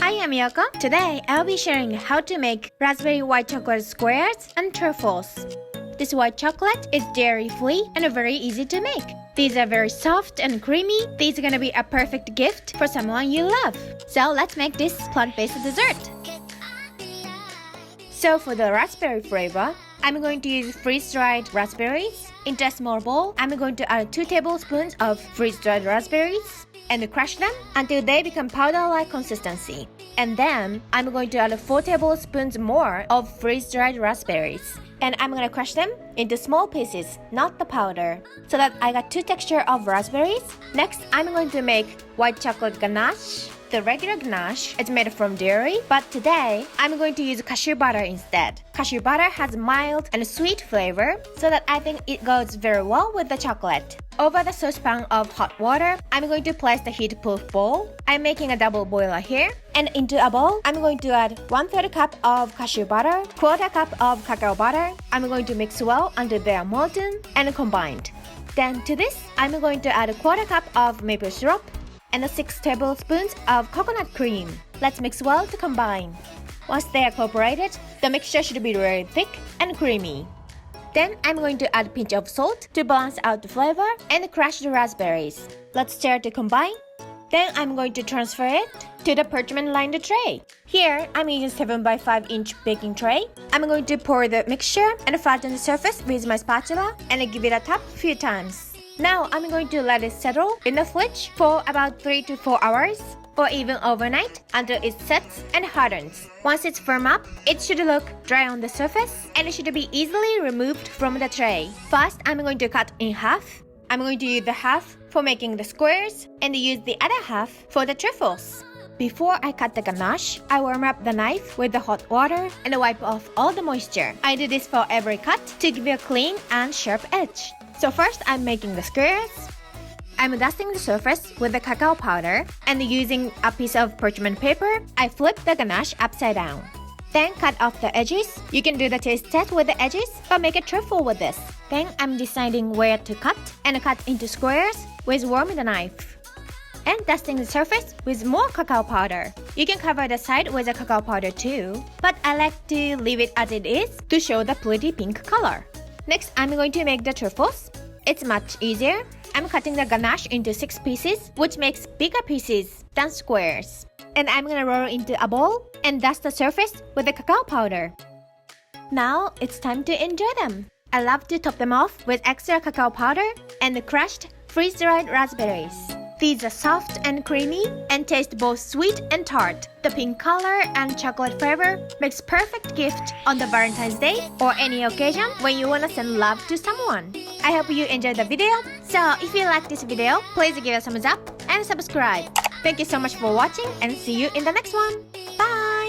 Hi, I'm Yoko. Today, I'll be sharing how to make raspberry white chocolate squares and truffles. This white chocolate is dairy-free and very easy to make. These are very soft and creamy. These are gonna be a perfect gift for someone you love. So let's make this plant-based dessert. So for the raspberry flavor, I'm going to use freeze-dried raspberries. Into a small bowl, I'm going to add 2 tablespoons of freeze-dried raspberries and crush them until they become powder-like consistency. And then I'm going to add 4 tablespoons more of freeze-dried raspberries. And I'm going to crush them into small pieces, not the powder, so that I got 2 textures of raspberries. Next, I'm going to make white chocolate ganache. The regular ganache is made from dairy, but today I'm going to use cashew butter instead. Cashew butter has mild and sweet flavor, so that I think it goes very well with the chocolate. Over the saucepan of hot water, I'm going to place the heat-proof bowl. I'm making a double boiler here. And into a bowl, I'm going to add 1/3 cup of cashew butter, 1/4 cup of cacao butter. I'm going to mix well until they are molten and combined. Then to this, I'm going to add 1/4 cup of maple syrup and 6 tablespoons of coconut cream. Let's mix well to combine. Once they are incorporated, the mixture should be really thick and creamy. Then I'm going to add a pinch of salt to balance out the flavor and crush the raspberries. Let's stir to combine. Then I'm going to transfer it to the parchment-lined tray. Here, I'm using 7 by 5 inch baking tray. I'm going to pour the mixture and flatten the surface with my spatula and give it a tap a few times. Now I'm going to let it settle in the fridge for about 3 to 4 hours or even overnight until it sets and hardens. Once it's firm up, it should look dry on the surface and it should be easily removed from the tray. First, I'm going to cut in half. I'm going to use the half for making the squares and use the other half for the truffles. Before I cut the ganache, I warm up the knife with the hot water and wipe off all the moisture. I do this for every cut to give you a clean and sharp edge. So first, I'm making the squares. I'm dusting the surface with the cacao powder and using a piece of parchment paper, I flip the ganache upside down. Then cut off the edges. You can do the taste test with the edges, but make a truffle with this. Then I'm deciding where to cut and cut into squares with warming the knife. And dusting the surface with more cacao powder. You can cover the side with the cacao powder too, but I like to leave it as it is to show the pretty pink color. Next, I'm going to make the truffles. It's much easier. I'm cutting the ganache into 6 pieces, which makes bigger pieces than squares. And I'm gonna roll into a bowl and dust the surface with the cacao powder. Now, it's time to enjoy them. I love to top them off with extra cacao powder and the crushed freeze-dried raspberries. These are soft and creamy and taste both sweet and tart. The pink color and chocolate flavor makes perfect gift on the Valentine's Day or any occasion when you wanna send love to someone. I hope you enjoyed the video. So if you like this video, please give it a thumbs up and subscribe. Thank you so much for watching and see you in the next one. Bye!